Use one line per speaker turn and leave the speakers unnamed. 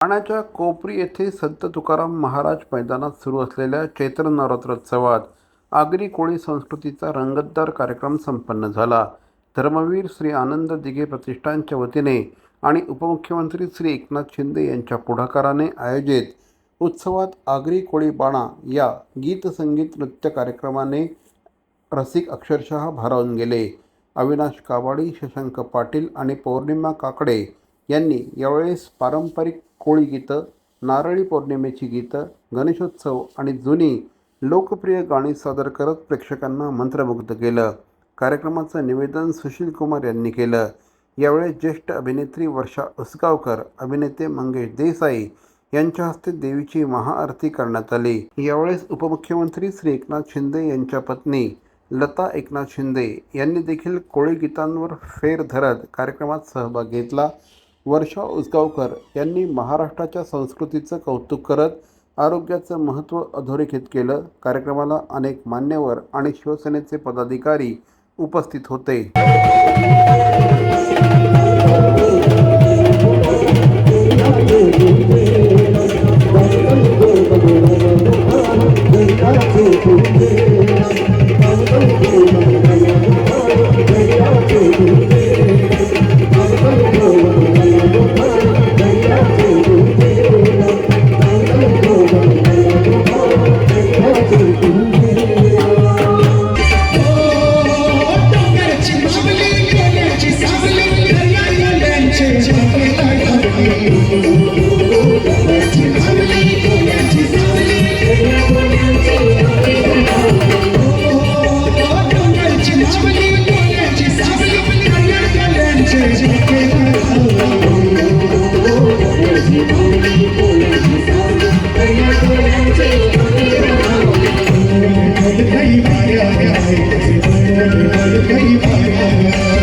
ठाण्याच्या कोपरी येथे संत तुकाराम महाराज मैदानात सुरू असलेल्या चैत्र नवरात्रोत्सवात आगरी कोळी संस्कृतीचा रंगतदार कार्यक्रम संपन्न झाला. धर्मवीर श्री आनंद दिघे प्रतिष्ठानच्या वतीने आणि उपमुख्यमंत्री श्री एकनाथ शिंदे यांच्या पुढाकाराने आयोजित उत्सवात आगरी कोळी बाणा या गीत संगीत नृत्य कार्यक्रमाने रसिक अक्षरशः भारावून गेले. अविनाश काबाडी, शशांक पाटील आणि पौर्णिमा काकडे यांनी यावेळेस पारंपरिक कोळी गीतं, नारळी पौर्णिमेची गीतं, गणेशोत्सव आणि जुनी लोकप्रिय गाणी सादर करत प्रेक्षकांना मंत्रमुग्ध केलं. कार्यक्रमाचं निवेदन सुशील कुमार यांनी केलं. यावेळी ज्येष्ठ अभिनेत्री वर्षा उसगावकर, अभिनेते मंगेश देसाई यांच्या हस्ते देवीची महाआरती करण्यात आली. यावेळेस उपमुख्यमंत्री श्री एकनाथ शिंदे यांच्या पत्नी लता एकनाथ शिंदे यांनी देखील कोळी गीतांवर फेर धरत कार्यक्रमात सहभाग घेतला. वर्षा उसगावकर यांनी महाराष्ट्राच्या संस्कृतीचं कौतुक करत आरोग्याचं महत्त्व अधोरेखित केलं. कार्यक्रमाला अनेक मान्यवर आणि शिवसेनेचे पदाधिकारी उपस्थित होते.
Hey,